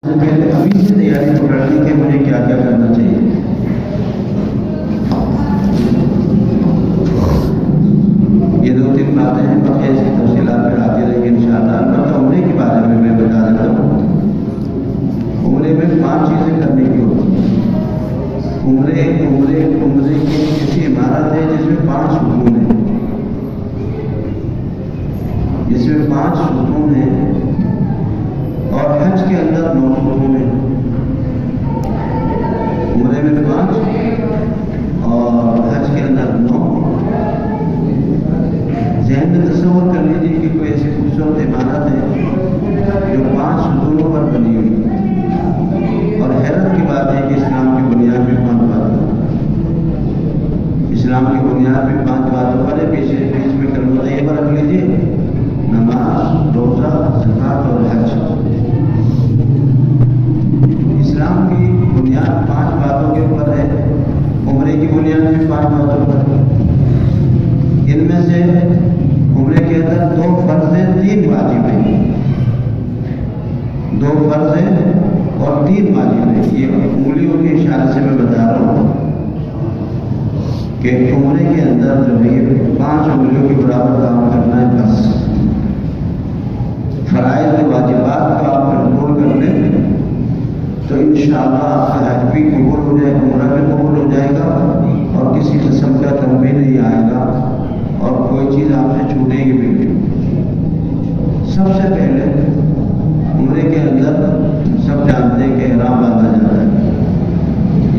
سے پہلے ابھی سے تیاری پکڑنے کے مجھے کیا کیا کرنا چاہیے؟ یہ دو تین باتیں ہیں، باقی ایسی تفصیلات پھر آتی رہیں گی انشاءاللہ۔ البتہ عمرے کے بارے میں بتا دیتا ہوں۔ عمرے میں 5 چیزیں کرنے کی ہوتی ہیں۔ عمرے کی ایسی عمارت ہے جس میں 5 ستون ہیں، جس میں 5 ستون ہیں، اور حج کے اندر 9 ستون ہیں۔ عمرے میں 5 اور حج کے اندر 9۔ ذہن میں تصور کر لیجیے کہ کوئی ایسی خوبصورت عمارت ہے جو 5 ستونوں پر بنی ہوئی ہے، اور حیرت کی بات ہے کہ اسلام کی بنیاد بھی 5 باتوں اسلام کی بنیاد بھی 5 باتوں پر ہے۔ بیچ میں کلمہ طیبہ رکھ لیجیے: نماز، روزہ، زکوٰۃ اور حج۔ اسلام کی بنیاد 5 باتوں کے اوپر ہے، عمرے کی بنیاد بھی 5 باتوں پر ہے۔ ان میں سے عمرے کے اندر 2 فرض ہیں، 3 واجب ہیں۔ 2 فرض ہیں اور 3 واجب ہیں۔ یہ انگلیوں کے اشارے سے میں بتا رہا ہوں کہ عمرے کے اندر جو ہے 5 انگلیوں کے برابر کام کرنا ہے بس۔ فرائض و واجبات کو آپ کنٹرول کر لیں تو انشاءاللہ آپ کا حج بھی قبول ہو جائے گا، عمرہ بھی قبول ہو جائے گا، اور کسی قسم کا غم بھی نہیں آئے گا، اور کوئی چیز آپ سے چھوٹے گی بھی نہیں۔ سب سے پہلے عمرے کے اندر سب جانتے ہیں کہ احرام باندھا جاتا ہے،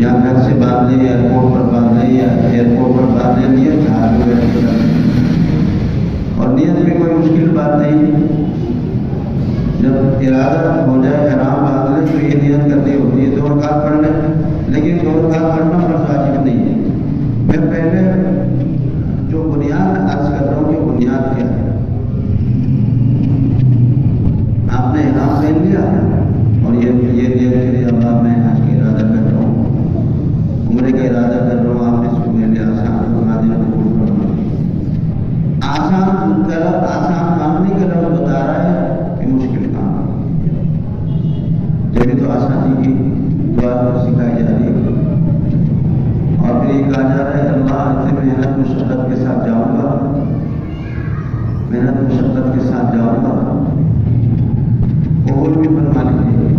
یا گھر سے باندھ لیں، ایئرپورٹ پر باندھ لیں، یا ایئرپورٹ پر باندھ لیں، نیت جہاز میں بیٹھ کے کریں۔ اور نیت میں کوئی مشکل بات نہیں، جب ارادہ ہو جائے احرام باندھ لیں تو یہ نیت کرنی ہوتی ہے 2 رکعت پڑھ لیں، لیکن 2 رکعت پڑھنا فرض واجب نہیں ہے۔ میں پہلے جو بنیاد عرض کر رہا ہوں کہ بنیاد کیا ہے۔ آپ نے احرام پہن لیا اور یہ نیت کری: اللہ میں حج کا ارادہ کر رہا ہوں، عمرے کا ارادہ کر رہا ہوں، آپ اس کو میرے لیے آسان بنا دیں، قبول فرمائیں۔ آسان کام نہیں کر رہا، بتا رہا ہے کہ مشکل کام ہے، جبھی تو آسانی کی دعا سکھائی جا رہی ہے۔ اور پھر یہ کہا جا رہا ہے: اللہ اتنی محنت مشقت کے ساتھ جاؤں گا، محنت مشقت کے ساتھ جاؤں گا، قبول بھی فرما لیجیے۔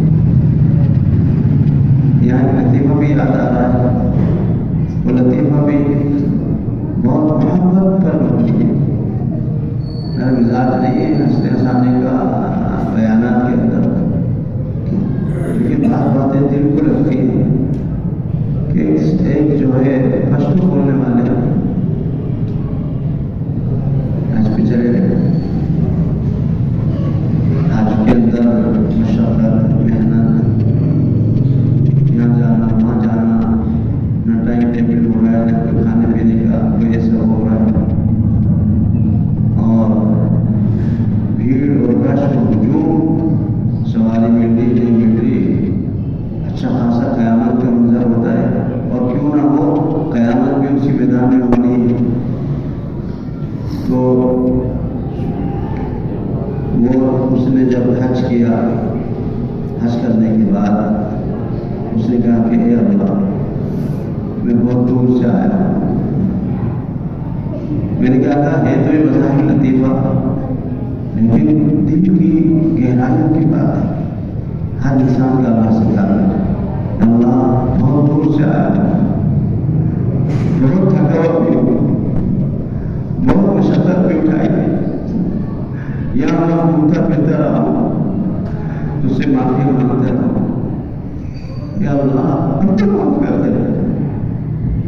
یہاں ایک لطیفہ بھی یاد آ رہا ہے، وہ لطیفہ بھی بہت محبت پر مبنی ہے، میرا مزاج نہیں ہے ہنسنے ہنسانے کا بیانات کے اندر، لیکن بعض باتیں دل کو لگتی ہیں کہ ایک جو ہے فشتو کھولنے والے آج پہ چلے گئے، آج کے اندر مشقت، محنت، یہاں جانا وہاں جانا، نہ ٹائم ٹیبل ہو رہا ہے، نہ کوئی کھانے پینے کا کوئی ایسا ہو رہا ہے، اور بھیڑ اور رش و ہجوم، سواری مل رہی نہیں مل رہی، اچھا خاصا قیامت کا منظر ہوتا ہے، اور کیوں نہ ہو قیامت بھی اسی میدان میں ہونی ہے۔ تو وہ اس نے جب حج کیا، حج کرنے کے بعد اس نے کہا کہ اے اللہ، میں بہت دور سے آیا ہوں۔ میں نے کہا تھا ہے تو یہ بظاہر لطیفہ، لیکن دل کی گہرائیوں کی بات ہے، ہر انسان کا اللہ سے تعلق ہے۔ اللہ بہت دور سے آیا ہوں، بہت تھکاوٹ بھی ہوئی، بہت مشقت بھی اٹھائی ہے، یا اللہ گھومتا پھرتا رہا ہوں، تجھ سے معافی مانگتا رہا ہوں، یا اللہ اب تو معاف کر دے،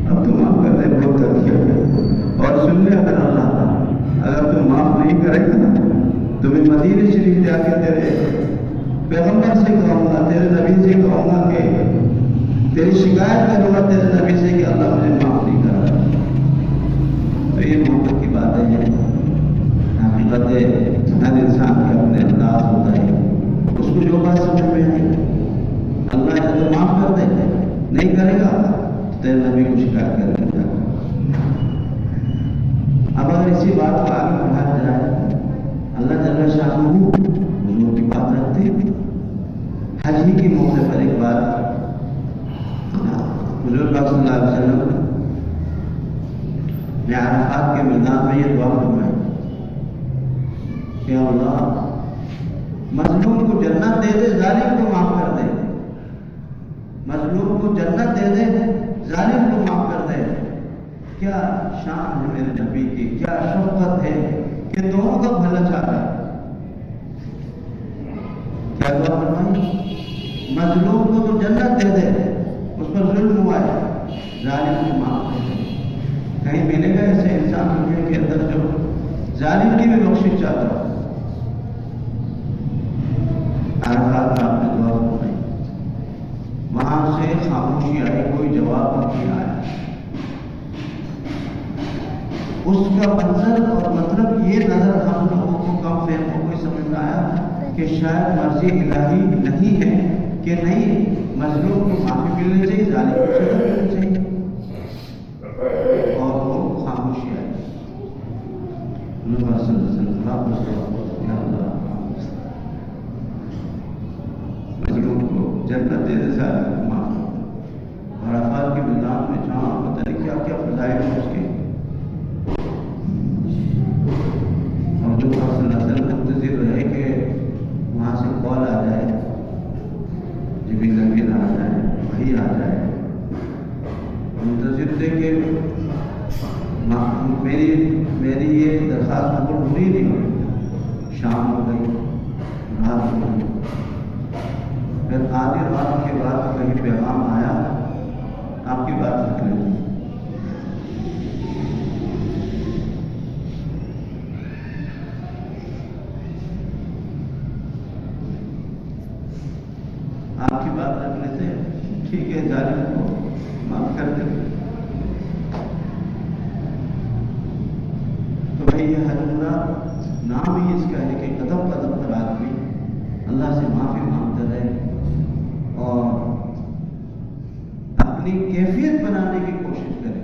اب تو معاف کر دے، بہت تھک گیا۔ اور سن لے اگر تو معاف نہیں کرے گا تو میں مدینہ شریف جا کے تیرے پیغمبر سے کہوں گا، تیرے نبی سے کہوں گا کہ تیری شکایت کروں گا تیرے نبی سے کہ اللہ مجھے معاف نہیں کر رہا۔ تو یہ محبت کی باتیں ہیں، حقیقت ہر انسان کے اپنے انداز ہوتا ہے، اس کو جو بات سمجھ میں آئے اللہ یا تو معاف کر دے، نہیں کرے گا تو تیرے نبی کو شکایت کر دے گا۔ اب اگر اسی بات کو آگے بڑھایا جائے، اللہ جل شانہ حضور کی بات رکھتے ہیں، حج حج ہی کے موقع پر ایک بار حضور پاک صلی اللہ علیہ وسلم نے عرفات کے میدان میں یہ دعا فرمائی کہ اللہ مظلوم کو جنت دے دے، ظالم کو معاف کر دے، مظلوم کو جنت دے دے، ظالم کو معاف کر دے۔ کیا شان ہے میرے نبی کی، کیا شفقت ہے کہ دونوں کا بھلا چاہ رہا ہے۔ کیا دعا فرمائی؟ مظلوم کو تو جنت دے دے، اس پر ظلم ہوا ہے، ظالم کو معاف کر دے۔ کہیں ملے گا ایسے انسان دنیا کے اندر جو ظالم کی بھی بخشش چاہتا ہو؟ عرفات میں آپ نے دعا فرمائی، وہاں سے خاموشی آئی، کوئی جواب نہیں آیا۔ اس کا منظر اور مطلب یہ نظر ہم لوگوں کو کم فہموں کو سمجھ میں آیا کہ شاید مرضی الہی نہیں ہے کہ نہیں، مظلوم کو معافی ملنی چاہیے، ظالم کو سزا ملنی چاہیے، اور وہ خاموشی آئی۔ اللہ صلی اللہ علیہ وسلم مظلوم کو جنت دے دے، ظالم کو معاف۔ اور عرفات کے میدان میں جہاں پتہ نہیں کیا کیا فضائل ہیں اس کے، اور جو صلی اللہ علیہ وسلم منتظر رہے کہ وہاں سے کال آ جائے، جبریل امین آ جائے، وحی آ جائے، منتظر تھے کہ میری یہ درخواست قبول ہوئی نہیں ہوئی۔ شام ہو گئی، رات ہو گئی، پھر آدھی رات کے بعد کہیں پیغام آیا، آپ کی بات رکھ لیں۔ آپ کی بات رکھ لیتے ہیں، ٹھیک ہے، ظالم کو معاف کر دیں۔ تو بھائی یہ حج عمرہ نام ہی اس کا ہے کہ قدم قدم پر آدمی اللہ سے معافی مانگتا رہے اور اپنی کیفیت بنانے کی کوشش کرے۔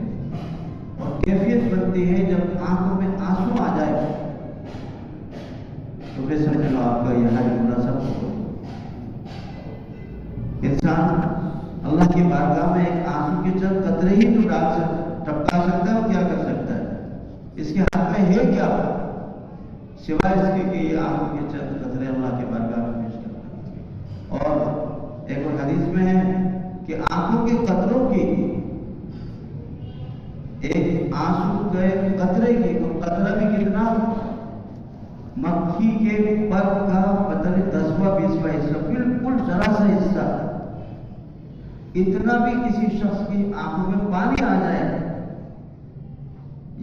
اور کیفیت بنتی ہے جب آنکھوں میں آنسو آ جائے تو پھر سمجھ لو آپ کا یہ حج عمرہ سب ہو۔ انسان اللہ کی بارگاہ میں ایک آنسو کے چند قطرے ہی تو ٹپکا سکتا ہے، اور کیا کر سکتا ہے؟ اس کے ہاتھ میں ہے کیا سوائے اس کے کہ یہ آنکھوں کے چند قطرے اللہ کی بارگاہ میں پیش کرتا ہے۔ اور ایک اور حدیث میں ہے کہ آنکھوں کے قطروں کی، ایک آنسو کے قطرے کی، تو قطرہ بھی کتنا، مکھی کے پر کا پتہ نہیں 10واں 20واں حصہ، بالکل ذرا سا حصہ، اتنا بھی کسی شخص کی آنکھوں میں پانی آ جائے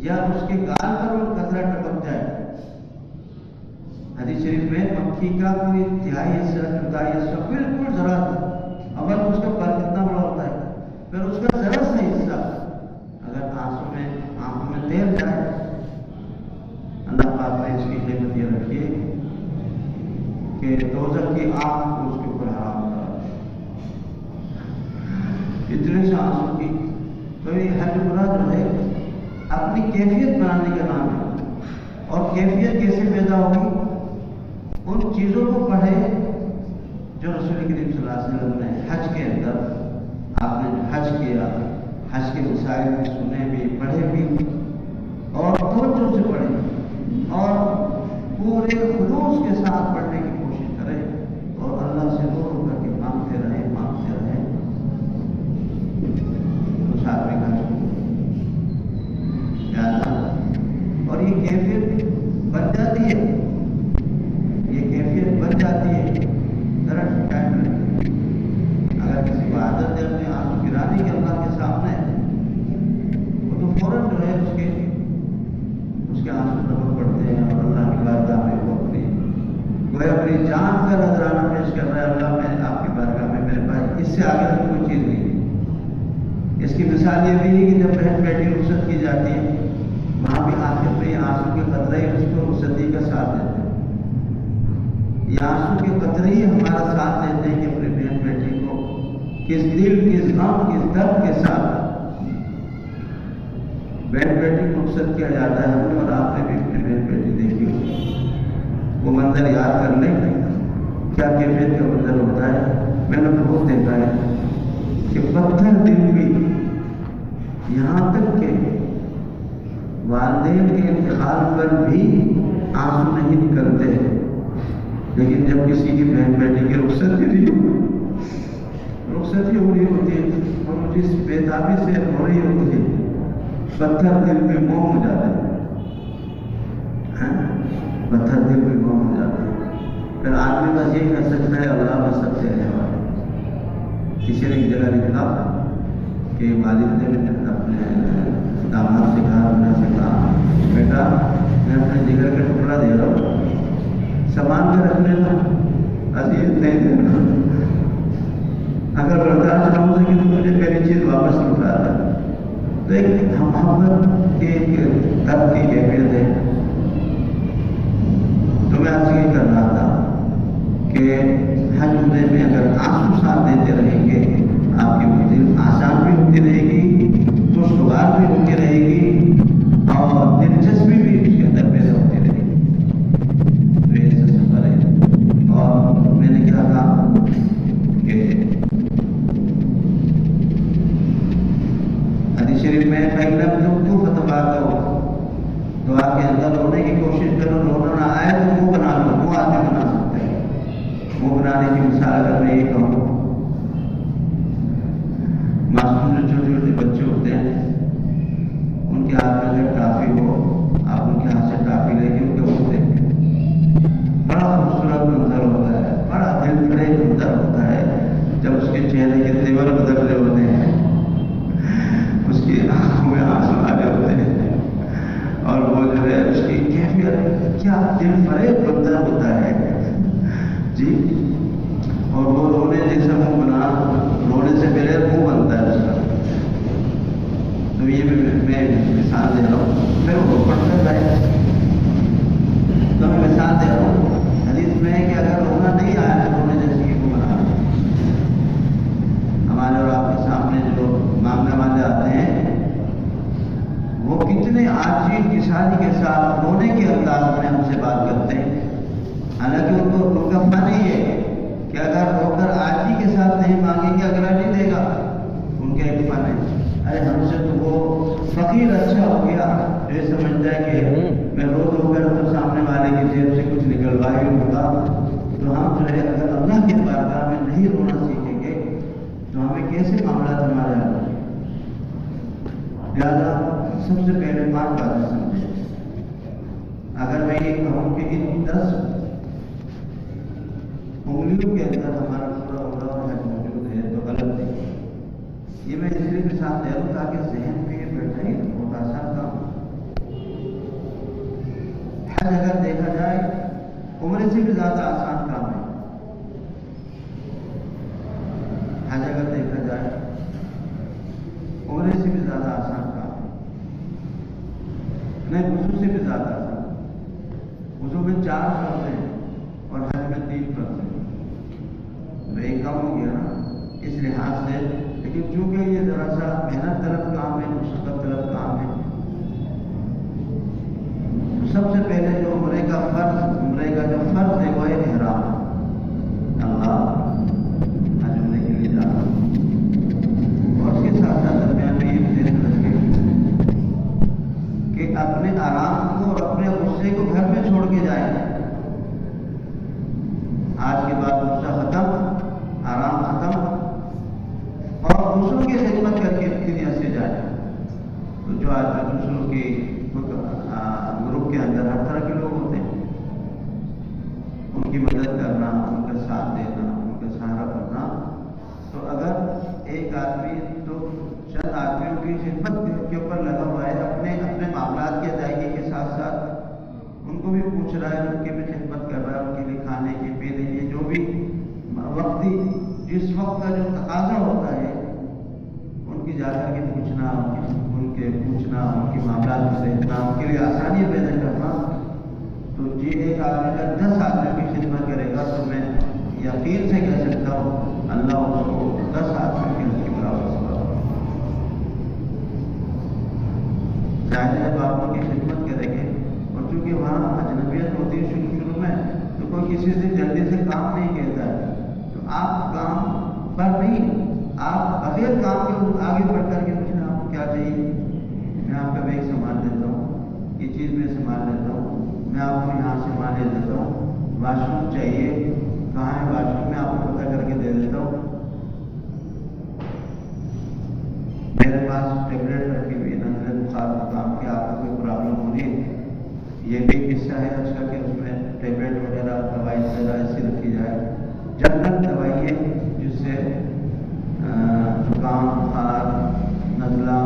یا اس کے گال پر وہ قطرہ ٹپک جائے، حدیث شریف میں مکھی کا کوئی تہائی حصہ، چوتھائی حصہ، بالکل ذرا، اول اس کا پر کتنا بڑا ہوتا ہے، پھر اس کا ذرا سا حصہ اگر آنکھوں میں تیر جائے، اللہ پاک نے اس کی قیمت یہ رکھی ہے کہ دوزخ کی آگ کو اس کے اوپر حرام کرا، اتنے سے آنسو کی۔ تو یہ حج عمرہ جو ہے اپنی کیفیت بنانے کا نام ہے۔ اور کیفیت کیسے پیدا ہوگی؟ ان چیزوں کو پڑھے جو رسول کریم صلی اللہ علیہ وسلم نے حج کے اندر، آپ نے جو حج کیا، حج کے مسائل بھی سنے بھی، پڑھے بھی، اور توجہ سے پڑھے اور پورے خلوص کے ساتھ پڑھنے کی کوشش کرے، اور اللہ سے رو رو کر کے مانگتے رہے تو ساتھ میں کھا اور یہ کیفیت بن جاتی ہے، یہ کیفیت بن جاتی ہے۔ ذرا ٹائم لگتا ہے، اگر کسی کو عادت ہے اپنے آنسو گرانے کی اللہ کے سامنے، وہ تو فوراً جو ہے اس کے آنسو ٹپک پڑتے ہیں، اور اللہ کی بارگاہ میں وہ اپنی جان کا نذرانہ پیش کر رہا ہے، اللہ میں آپ کی بارگاہ میں، میرے پاس اس سے آگے کوئی چیز نہیں ہے۔ اس کی مثال یہ بھی ہے کہ جب بہن بیٹی رخصت کی جاتی ہے، وہاں بھی آخر میں یہ آنسو کے قطرے ہی اس کو رخصتی کا ساتھ دیتے ہیں، یہ آنسو کے قطرے ہی ہمارا ساتھ دیتے ہیں کہ اپنی بہن بیٹی کو کس دل، کس غم، کس درد کے ساتھ بہن بیٹی کو رخصت کیا جاتا ہے۔ ہم نے اور آپ نے بھی اپنی بہن بیٹی دیکھی ہوگی، وہ منظر یاد کر لیں کیا کیفیت کا منظر ہوتا ہے۔ دن بھی، یہاں تک کہ والدین کے انتقال پر بھی آنسو نہیں نکلتے، لیکن جب کسی کی بہن بیٹی کی رخصتی ہو رہی ہوتی ہے اور جس بےتابی سے ہو رہی ہوتی ہے، پتھر دل میں موم ہو جاتے ہیں، پتھر دل میں موم ہو جاتے ہیں۔ پھر آدمی بس یہی کر سکتا ہے اللہ بس سب سے رہنے والا۔ کسی نے ایک جگہ لکھا کہ والد نے اپنے داماد سے کہا بیٹا میں اپنے جگر کا ٹکڑا دے رہا ہوں، سامان کے رکھ لینا، عزیز نہیں دینا، اگر برداشت نہ ہو سکے تو مجھے میری چیز واپس لوٹا دے۔ تو ایک محبت کی درد کی کیفیت ہے۔ تو میں آپ سے یہ کر رہا تھا کہ حج عمرے میں اگر آنسو ساتھ دیتے رہیں گے، آپ کی منزل آسان بھی ہوتی رہے گی، خوشگوار بھی ہوتی رہے گی، اور دلچسپی بھی اس کے اندر پیدا ہوتی رہے گی۔ تو یہ سفر ہے۔ اور میں نے کہا تھا کہ حدیث شریف میں تو فتبا کرو، دعا کے اندر رونے کی کوشش کرو، رونا نہ آئے تو منہ بنا لو، منہ آدمی بنا سکتے ہیں۔ منہ بنانے کی مثال اگر میں یہ کہوں، معصوم جو چھوٹے چھوٹے بچے ہوتے ہیں، ان کے ہاتھ میں اگر ٹافی ہو، آپ ان کے ہاتھ سے ٹافی لے کے ان کے منہ دیکھیں، بڑا خوبصورت منظر ہوتا ہے، بڑا دل فریب منظر ہوتا ہے جب اس کے چہرے کے تیور بدل رہے ہوتے ہیں، اس کی آنکھوں میں آنسو آ رہے ہوتے ہیں، اور وہ جو ہے اس کی کیفیت کیا دل فریب منظر ہوتا ہے جی۔ اور وہ رونے جیسا منہ بنا، رونے سے پہلے منہ بنتا ہے اس کا۔ تو یہ میں مثال دے رہا ہوں، پھر وہ پڑھتا جائے، تو میں مثال دے رہا ہوں حدیث میں کہ اگر رونا نہیں آیا تو رونے جیسی منہ بنا۔ ہمارے اور آپ کے سامنے جو مانگنے والے آتے ہیں، وہ کتنے عاجزی انکساری کے ساتھ رونے کے انداز میں ہم سے بات کرتے ہیں، حالانکہ ان کا فن ہی ہے کہ اگر رو کر عاجزی کے ساتھ نہیں مانگیں گے اگلا نہیں دے گا، ان کا ایک فن ہے۔ ارے ہم سے تو وہ فقیر اچھا ہو گیا جو یہ سمجھتا ہے کہ میں رو کر تو سامنے والے کی جیب سے کچھ نکلوا ہی ہوگا۔ تو ہم جو ہے اگر اللہ کے بارگاہ میں نہیں رونا سیکھیں گے تو ہمیں کیسے معاملات ہمارے حل ہوں گے؟ لہٰذا سب سے پہلے 5 باتیں سمجھیں۔ اگر میں یہ کہوں کہ ان 10 انگلیوں کے اندر ہمارا پورا عمرہ اور حج موجود ہے تو غلط نہیں۔ یہ میں اس لیے کے ساتھ دے رہا ہوں تاکہ ذہن میں یہ بیٹھا ہی بہت آسان کام۔ حج اگر دیکھا جائے عمرے سے بھی زیادہ آسان کام ہے۔ حج اگر دیکھا جائے عمرے سے بھی زیادہ آسان کام ہے، نہیں وضو سے بھی زیادہ آسان۔ وضو میں 4 فرض ہیں اور حج میں 3 فرض ہیں، تو ایک کم ہو گیا نا اس لحاظ سے۔ لیکن چونکہ یہ ذرا سا محنت طلب کام ہے، مشقت طلب کام ہے، سب سے پہلے جو عمرے کا جو فرض ہے وہ ہے احرام۔ اللہ حج عمرے کے لیے جانا، اور اس کے ساتھ ساتھ درمیان میں یہ ذہن رکھے کہ اپنے آرام کو اور اپنے غصے کو گھر میں چھوڑ کے جائیں۔ آج کے بعد غصہ ختم، آرام ختم، اور دوسروں کی خدمت کر کے اپنی نیت سے جائیں۔ تو جو آج دوسروں کی گروپ کے اندر ہر طرح کے لوگ ہوتے ہیں، ان کی مدد کرنا، ان کا ساتھ دینا، ان کا سہارا کرنا، تو اگر ایک آدمی تو چند آدمیوں کی خدمت کے اوپر لگا ہوا ہے، اپنے معاملات کی ادائیگی کے ساتھ ساتھ ان کو بھی پوچھ رہا ہے، ان کی بھی خدمت کر رہا ہے، ان کے لیے کھانے کی پینے کی جو بھی وقتی جس وقت کا جو تقاضا ہوتا ہے ان کی جا کر کے پوچھنا، ان کے معاملات سے اتنا ان کے لیے آسانی پیدا کرنا۔ تو یہ ایک آدمی اگر 10 آدمیوں کی خدمت کرے گا تو میں یقین سے کہہ سکتا ہوں اللہ اس کو 10 آدمیوں کی برابر سزا چاہے جب آپ ان کی خدمت کریں گے، اور چونکہ وہاں اجنبیت ہوتی ہے شروع میں، تو کوئی کسی سے جلدی سے کام نہیں کہتا ہے، تو آپ کام پر نہیں، آپ بغیر کام کے میں ایک سامان دیتا ہوں، یہ چیز میں سامان لیتا ہوں، میں آپ کو یہاں سے سامان لے دیتا ہوں، واش روم چاہیے کہاں ہے واش روم میں آپ کو پتہ کر کے دے دیتا ہوں، میرے پاس ٹیبلیٹ رکھی ہوئی ہے نزلہ بخار زکام کی، آپ کو کوئی پرابلم ہو رہی ہے، یہ بھی قصہ ہے اس کا کہ اس میں ٹیبلیٹ وغیرہ دوائی وغیرہ ایسی رکھی جائے، جب تک دوائی ہے جس سے زکام بخار نزلہ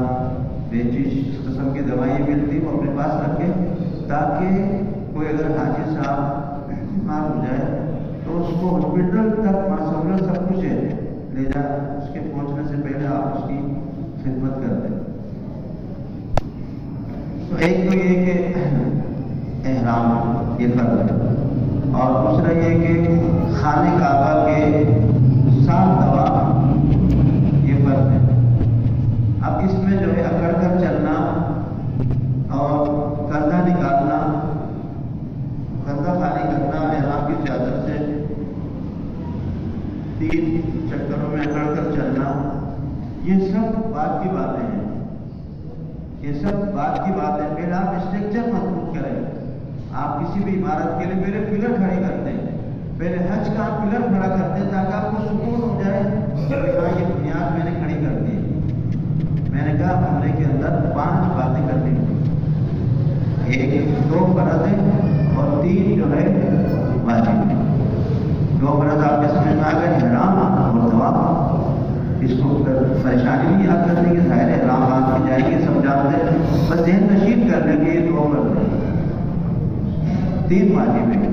پیچش اس قسم کی دوائیں ملتی وہ اپنے پاس رکھے، تاکہ کوئی اگر حاجی صاحب بیمار ہو جائے تو اس کو ہاسپٹل تک سہولت سب کچھ ہے، لے جا اس کے پہنچنے سے پہلے آپ اس کی خدمت کر دیں۔ تو ایک تو یہ کہ احرام یہ فرض ہے، اور دوسرا یہ کہ خانہ کعبہ کے 7 طواف یہ فرض ہے۔ اب اس میں جو ہے اکڑ کر چلنا اور کندھا نکالنا، کندھا خالی کرنا، احرام کی چادر سے 3 چکروں میں اکڑ کر چلنا، یہ سب بات کی باتیں ہیں، یہ سب بات کی باتیں۔ پہلے آپ اسٹرکچر مضبوط کریں، آپ کسی بھی عمارت کے لیے پہلے پلر کھڑے کرتے ہیں، پہلے حج کا پلر کھڑا کرتے ہیں تاکہ آپ کو سکون ہو جائے کہ ہاں یہ بنیاد میں نے کھڑی کر دی۔ میں نے کہا عمرے کے اندر 5 باتیں کرنی ہوتی، 2 فرض ہیں اور 3 جو ہے واجب ہے۔ 2 فرض آپ کے سمجھ میں آ گئے، احرام اور طواف، اس کو پریشانی نہیں یاد کرنے کی، ظاہر احرام بات کی جائے گی سب جانتے ہیں، بس ذہن نشین کرنے کے یہ 2 فرض ہیں، 3 واجب ہیں۔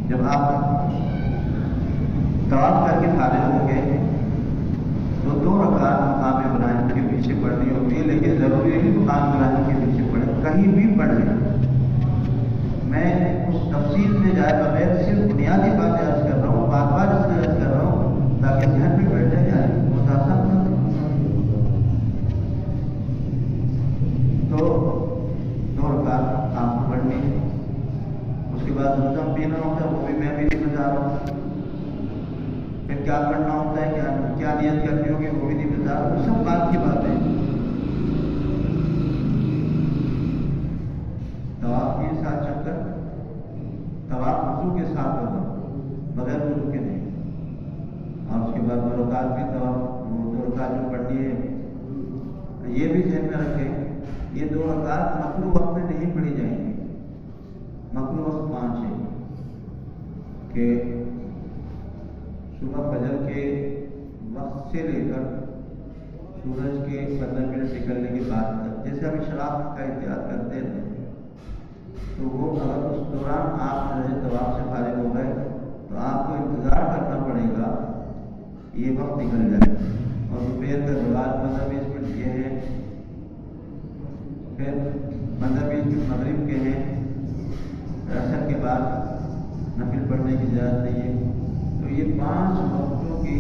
جب آپ طواف کر کے فارغ ہوں گے تو 2 رکعت مقام ابراہیم کے پیچھے پڑھنی ہوتی ہے، لیکن ضروری ہے کہ مقام ابراہیم کے پیچھے پڑھیں، کہیں بھی پڑھ لیں۔ میں اس تفصیل میں جائے بغیر صرف بنیادی باتیں عرض کر رہا ہوں، بار بار اس لیے عرض کر رہا ہوں تاکہ ذہن میں بیٹھ جائے یار متاثر نہ ہو۔ تو 2 رکعت آپ کو پڑھنی ہے، اس کے بعد زمزم پینا ہوتا ہے، وہ بھی میں بھی نہیں بتا رہا ہوں، پھر کیا کرنا ہوتا ہے، کیا نیت کرنی ہوگی وہ بھی نہیں بتا رہا ہوں، سب بات کی بات ہے۔ طواف کے 7 چکر، طواف وضو کے ساتھ ہوگا، بغیر وضو کے نہیں، اور اس کے بعد 2 رکعت بھی طواف، 2 رکعت جو پڑھنی ہے، یہ بھی ذہن میں رکھیں، یہ 2 رکعت مطلوب وقت میں نہیں پڑھی جائیں گی، مطلوب وقت 5 ہے کہ صبح فجر کے وقت سے لے کر سورج کے 15 منٹ نکلنے کے بعد تک، جیسے ہم اشراق کا احتیاط کرتے ہیں تو وہ اگر اس دوران آپ جو ہے طواف سے فارغ ہو گئے تو آپ کو انتظار کرنا پڑے گا یہ وقت نکل جائے، اور دوپہر کا زوال 15-20 منٹ یہ ہے، پھر 15-20 منٹ مغرب کے ہیں، عصر کے بعد نفل پڑھنے کی اجازت نہیں ہے، تو یہ 5 وقتوں کی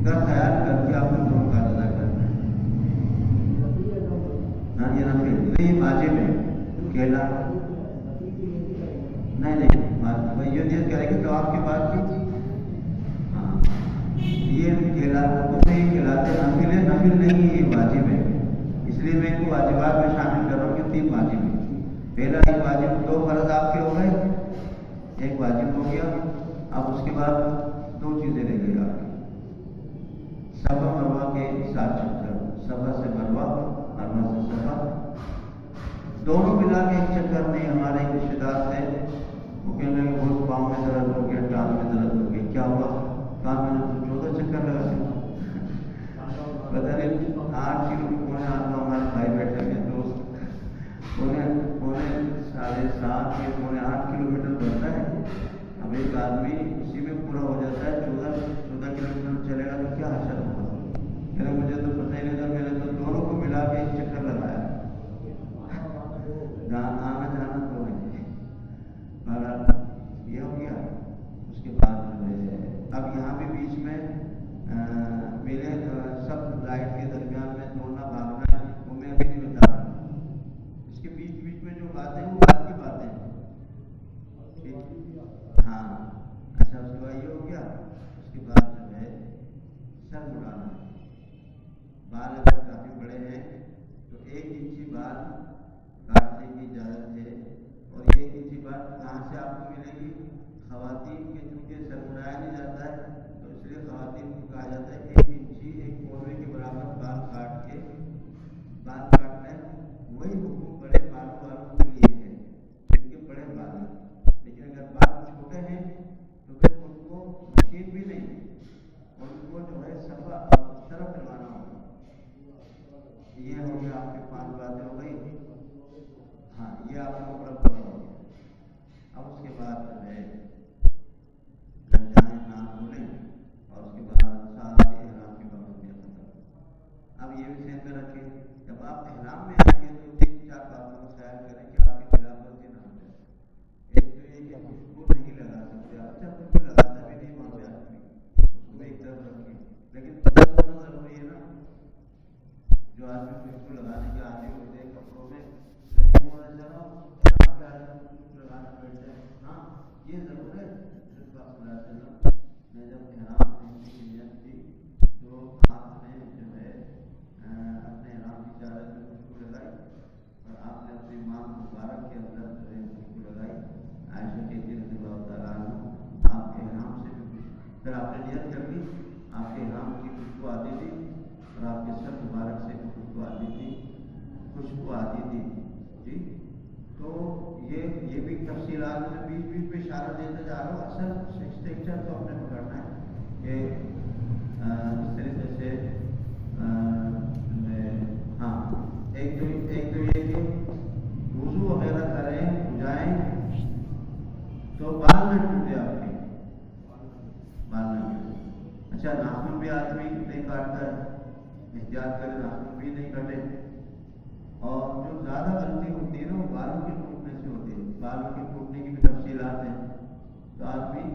کا خیال کر کے آپ کو 2 رکعت ادا کرنا ہے۔ ہاں یہ نفل نہیں، واجب ہے، کہلا نہیں یہ نیت کریں گے طواف کے بعد کی، ہاں یہ کہلاتے نفل ہے، نفل نہیں ہے، یہ واجب ہے، اس لیے میں ان کو واجبات میں شامل کر رہا ہوں کہ 3 واجب ہے۔ پہلا ایک واجب، 2 فرض آپ کے ہو گئے، ایک واجب ہو گیا، اب اس کے بعد 2 چیزیں رہ گئی آپ کی، صفا مروہ کے 7 چکر، صفا سے مروہ، مروہ سے صفا، دونوں ملا کے 1 چکر نہیں۔ ہمارے ایک رشتے دار تھے، وہ کہنے لگے بہت پاؤں میں درد ہو گیا، ٹانگ میں درد ہو گیا، کیا ہوا؟ کہا میں نے تو 14 چکر لگا دیا، پتہ نہیں 8 کلو پونے 8 ہمارے بھائی بیٹھے ہوئے دوست، پونے 7.5 یا پونے 8 کلو میٹر بنتا ہے، اب ایک آدمی اسی میں پورا ہو جاتا ہے، 14 کلو میٹر چلے گا تو کیا حشر ہوگا؟ کہ مجھے تو پتہ ہی نہیں تھا، میں نے تو دونوں کو ملا کے 1 چکر لگایا، آنا جانا تو نہیں، یہ ہو گیا۔ اس کے بعد اب یہاں بھی بیچ میں میرے سب لائٹ کے درمیان میں دوڑنا بھاگنا ہے، وہ میں ابھی نہیں بتا رہا، اس کے بیچ میں جو باتیں وہ بات کی باتیں ہیں، ہاں اچھا۔ اس کے بعد یہ ہو گیا، اس کے بعد جو ہے سر مڑانا، بال اگر کافی بڑے ہیں تو ایک ہی کہا جاتا ہے 1 انچی 1 پونے کے برابر بال کاٹنا ہے، وہی حکم بڑے بالوں والوں کے لیے ہے جن کے بڑے بال ہیں، لیکن اگر بال چھوٹے ہیں تو پھر ان کو مشین بھی نہیں، ان کو جو ہے طرف کروانا ہوگا۔ یہ ہو گیا آپ کے 5 باتیں ہو گئی، ہاں یہ آپ کا کپڑا پورا ہو گیا۔ اب اس کے بعد جو ہے جائیں نام بولیں اور اس کے بعد سارے احرام کی پابندیاں ختم۔ اب یہ بھی ذہن میں رکھیں جب آپ احرام میں آئیں گے تو 3-4 باتوں کا خیال کریں کہ آپ کی خلاف ورزی نہ ہو جائے۔ ایک تو یہ کہ خوشبو نہیں لگا سکتے، اچھا خوشبو لگاتا بھی نہیں وہاں پہ آدمی، اس کو ایک طرف رکھیں، لیکن پتہ ہونا ضروری ہے نا، جو آدمی خوشبو لگانے کے عادی ہوتے ہیں کپڑوں میں نہیں ہونا چاہو احرام کے عادی خوشبو لگانا بیٹھ جائے، ہاں یہ ضرور ہے۔ نے جب احرام پہننے کی نیت کی تو آپ نے جو ہے اپنے احرام کی چادر میں خوشبو لگائی اور آپ نے اپنی ماں مبارک کے اندر جو ہے خوشبو لگائی، عائشہ کہتی رضی اللہ تعالیٰ عنہ آپ کے احرام سے بھی پھر آپ نے نیت کر لی، آپ کے احرام کی خوشبو آتی تھی اور آپ کے سر مبارک سے بھی خوشبو آتی تھی جی۔ تو یہ بھی تفصیلات میں بیچ میں اشارہ دیتے جا رہا ہوں، اصل اسٹرکچر تو ہم نے پکڑنا ہے کہ اس طریقے سے ہاں ایک تو یہ کہ وضو وغیرہ کریں جائیں تو بال نہ ٹوٹے، آپ کے بال نہ ٹوٹے۔ اچھا ناخن بھی آدمی نہیں کاٹتا ہے، احتیاط کرے ناخن بھی نہیں کٹے، اور جو زیادہ غلطی ہوتی ہے نا وہ بالوں کے ٹوٹنے سے ہوتی ہے، بالوں کے ٹوٹنے کی بھی تفصیلات ہیں۔ تو آدمی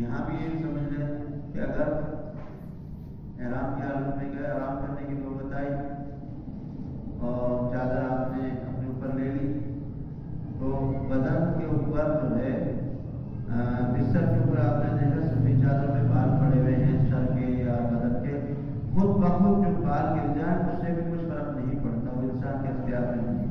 یہاں بھی یہ سمجھ لیں کہ اگر احرام کی حالت میں گئے، آرام کرنے کی نوبت آئی اور چادر آپ نے اپنے اوپر لے لی تو بدن کے اوپر جو ہے بستر کے اوپر آپ نے دیکھا سفید چادر میں بال پڑے ہوئے ہیں سر کے یا بدن کے، خود بخود جو بال گر جائیں اس سے بھی کچھ فرق نہیں پڑتا، وہ انسان کے اختیار میں نہیں۔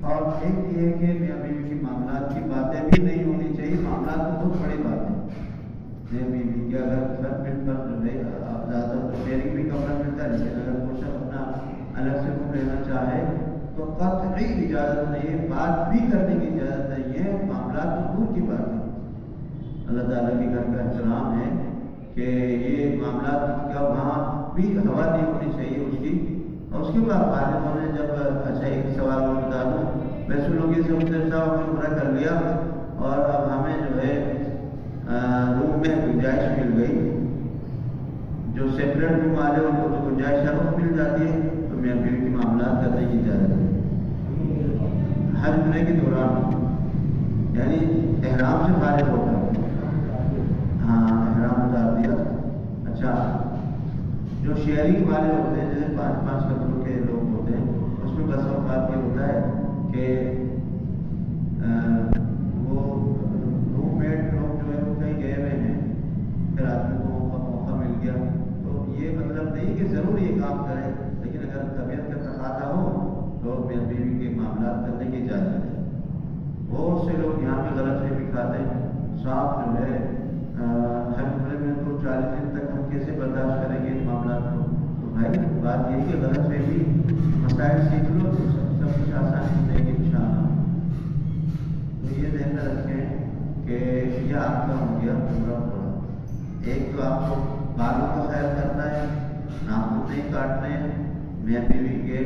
اور ایک یہ کہ میاں بیوی کے معاملات کی باتیں بھی نہیں ہونی چاہیے، معاملات تو بہت بڑی بات ہے۔ میاں بیوی کے اگر سر پٹ پر جو ہے زیادہ تو شیئرنگ بھی کپڑا ملتا ہے، لیکن اگر وہ شخص اپنا الگ سے روم لینا چاہے تو قطعی اجازت نہیں ہے، بات بھی کرنے کی اجازت نہیں ہے، معاملات تو دور کی بات ہے۔ اللہ تعالیٰ کے گھر کا احترام ہے کہ یہ معاملات کا وہاں بھی ہوا نہیں ہونی چاہیے اس کی۔ اور اس کے بعد خالدوں نے جب اچھا ایک سوال میں بتا دوں، ویسے لوگ یہ سمجھتے صاحب ہم نے پورا کر لیا اور اب ہمیں جو ہے روم میں گنجائش مل گئی، جو سیپریٹ روم والے ان کو تو گنجائش ہر وقت مل جاتی ہے، تو میاں بیوی کے معاملات کرنے کی اجازت ہے حج عمرے کے دوران، یعنی احرام سے فارغ ہو کر، ہاں احرام اتار دیا۔ اچھا جو شیئرنگ والے ہوتے ہیں جیسے 5-5 کمروں کے لوگ ہوتے ہیں، اس میں بس اوقات یہ ہوتا ہے کہ وہ روم میٹ لوگ جو ہے وہ کہیں گئے ہوئے ہیں، پھر آدمی کو موقع مل گیا، تو یہ مطلب نہیں کہ ضرور یہ کام کرے، لیکن اگر طبیعت کا تقاضا ہو تو میاں بیوی کے معاملات کرنے کی اجازت ہے۔ بہت سے لوگ یہاں پہ غلط فہمی کھاتے ہیں، صاحب جو ہے ہر عمرے میں تو 40 دن تک ہم کیسے برداشت کریں گے ان معاملات کو؟ تو بھائی بات یہ کہ غلط فہمی مسائل سیکھ لو تو سب کچھ آسانی ہو جائے گی انشاءاللہ۔ تو یہ ذہن میں رکھیں کہ یہ آپ کا ہو گیا عمرہ پورا۔ ایک تو آپ کو بالوں کا خیال کرنا ہے، ناخن نہیں کاٹنے، میاں بیوی کے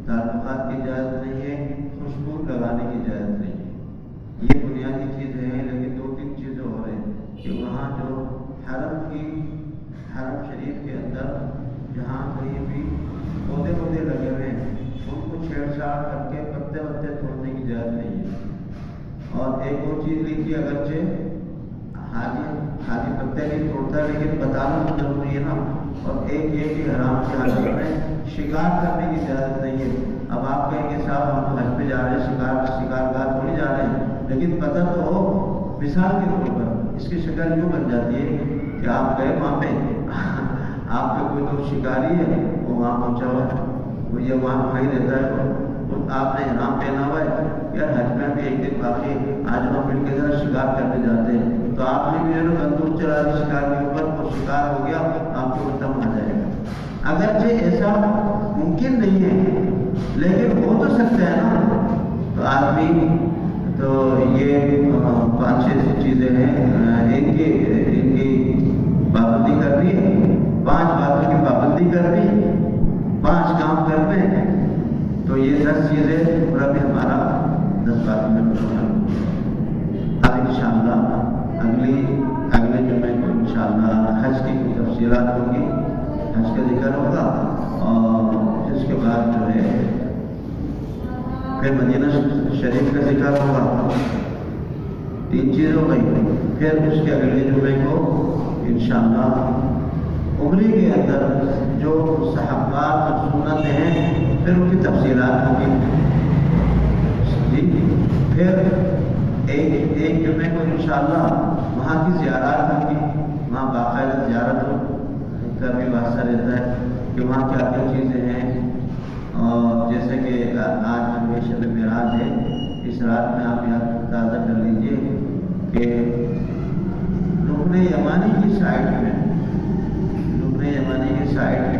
تعلقات کی اجازت نہیں ہے، خوشبو لگانے کی اجازت نہیں ہے۔ یہ بنیادی چیزیں ہیں، لیکن 2-3 چیزیں اور ہیں کہ وہاں جو حرم شریف کے اندر جہاں کہیں بھی پودے لگے ہوئے ہیں ان کو چھیڑ چھاڑ کر کے پتے وتے توڑنے کی اجازت نہیں ہے۔ اور ایک اور چیز لکھی، اگرچہ حاجی پتے نہیں توڑتا لیکن بتانا تو ضروری ہے نا۔ اور ایک یہ کہ حرام کی حالت میں شکار کرنے کی اجازت نہیں ہے۔ اب آپ کہیں گے صاحب ہم تو حج پہ جا رہے ہیں، شکار گاہ تھوڑی جا رہے ہیں، لیکن پتہ تو ہو، مثال کے طور پر اس کی شکل یوں بن جاتی ہے کہ آپ گئے وہاں پہ، آپ کا کوئی تو شکاری ہے وہ وہاں پہنچا ہوا ہے، وہ یہ وہاں کھائی دیتا ہے، آپ نے احرام پہنا ہوا ہے، یار حج میں بھی ایک دن باقی آج ہم مل کے ذرا شکار کرنے جاتے ہیں تو آپ نے بھی جو بندوق چلا دی شکار کے اوپر تو شکار ہو گیا، آپ کو ختم آ جائے گا۔ اگرچہ ایسا ممکن نہیں ہے لیکن ہو تو سکتا ہے نا۔ تو آدمی تو یہ 5-6 چیزیں ہیں، ان کی پابندی کرنی ہے، 5 باتوں کی پابندی کرنی، 5 کام کرنے، تو یہ 10 چیزیں پورا بھی ہمارا 10 باتوں میں اب انشاءاللہ اگلے جمعے کو انشاءاللہ حج کی کچھ تفصیلات ہوگی، حج کا ذکر ہوگا، اور اس کے بعد جو ہے پھر مدینہ شریف کا ذکر ہوگا۔ 3 چیز ہو گئی۔ پھر اس کے اگلے جمعے کو انشاءاللہ عمرے کے اندر جو مستحبات اور سنتیں ہیں پھر ان کی تفصیلات ہوگی جی۔ پھر ایک جمعے کو انشاءاللہ وہاں کی زیارات ہوگی، وہاں باقاعدہ زیارت کا بھی واسطہ رہتا ہے کہ وہاں کیا کیا چیزیں ہیں، اور جیسے کہ آج ہمیں شب معراج ہے، اس رات میں آپ یاد تازہ کر لیجئے کہ رکن یمانی کی سائٹ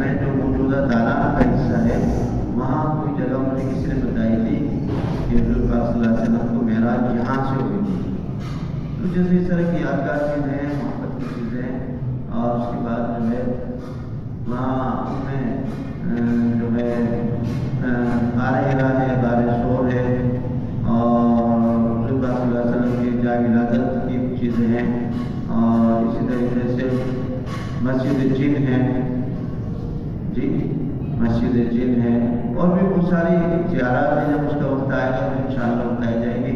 میں جو موجودہ دالان کا حصہ ہے، وہاں کوئی جگہ مجھے کسی نے بتائی تھی کہ حضور پاک صلی اللہ علیہ وسلم کو معراج یہاں سے ہوئی تھی۔ تو جیسے اس طرح کی یادگار چیزیں ہیں، محبت کی چیزیں، اور اس کے بعد جو ہے وہاں میں جو ہے غار حرا ہے، غار ثور ہے، اور حضور پاک صلی اللہ علیہ وسلم کی جائے ولادت کی چیزیں ہیں، اور اسی طریقے سے مسجد جن ہے جی، مسجد جن ہے، اور بھی بہت ساری زیارات ہیں۔ جب اس کا وقت آئے گا تو انشاءاللہ بتائی جائے گی۔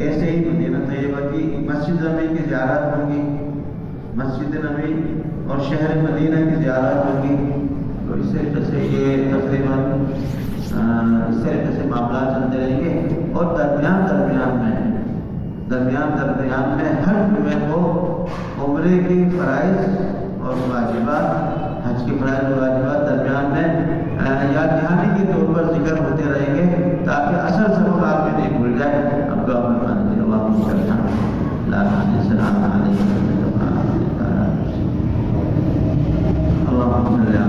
ایسے ہی مدینہ طیبہ کی مسجد نبوی کی زیارات ہوں گی، مسجد نبوی اور شہر مدینہ کی زیارات ہوں گی۔ تو اس طریقے سے یہ تقریباً اس طریقے سے معاملات چلتے رہیں گے، اور درمیان میں ہر جمعے کو عمرے کی فرائض اور واجبات، حج کے فرائض اور واجبات درمیان میں یا دہانی کے طور پر ذکر ہوتے رہیں گے، تاکہ اصل سبق آپ میں نہیں بھول جائے۔ اب دعا میں مان لیجیے، اللہم صل علی السلام علیکم اللہم صل علی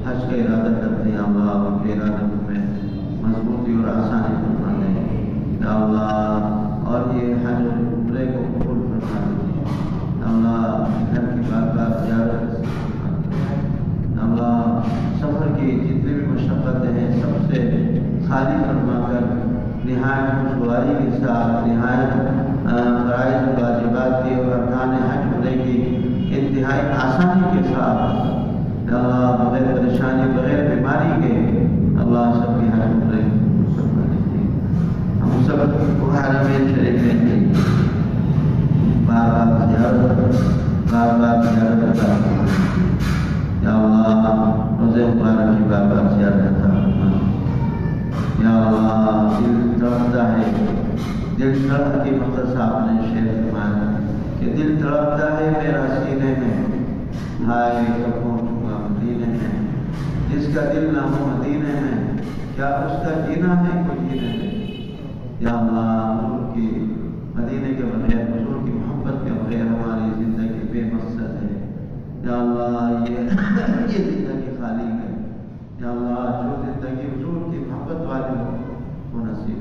حج کا ارادہ کرتے ہیں، اللہ ان کے ارادوں میں مضبوطی اور آسانی فرما دیں یا اللہ، اور یہ حج اور عمرے کو قبول فرما دیں اللہ، گھر کی بار زیارت اللہ، سفر کی جتنی بھی مشقتیں ہیں سب سے خالی فرما کر نہایت خوشگواری کے ساتھ، نہایت فرائض و واجبات کی اور ارکان حج عمرے کی انتہائی آسانی کے ساتھ اللہ، بغیر پریشانی، بغیر بیماری کے اللہ سب کی حج عمرے فرما دیجیے۔ ہم سب کو حرمین شریف میں بار بار زیارت عطا فرما یا اللہ، روزے مبارک کی بار زیارت عطا فرما یا اللہ۔ دل تڑپتا ہے، دل تڑپ کی مقدس آپ نے شعر فرمایا کہ دل تڑپتا ہے میرا سینے میں، ہائے کب پہنچوں گا مدینے میں، جس کا دل نہ ہو مدینے میں، کیا اس کا جینا ہے کوئی جینے میں یا اللہ۔ حضور کی مدینے کے بغیر، حضور کی محبت کے بغیر ہماری زندگی بے مقصد ہے یا اللہ۔ یہ زندگی خالی ہے یا اللہ، جو زندگی حضور کی محبت والی ہو وہ نصیب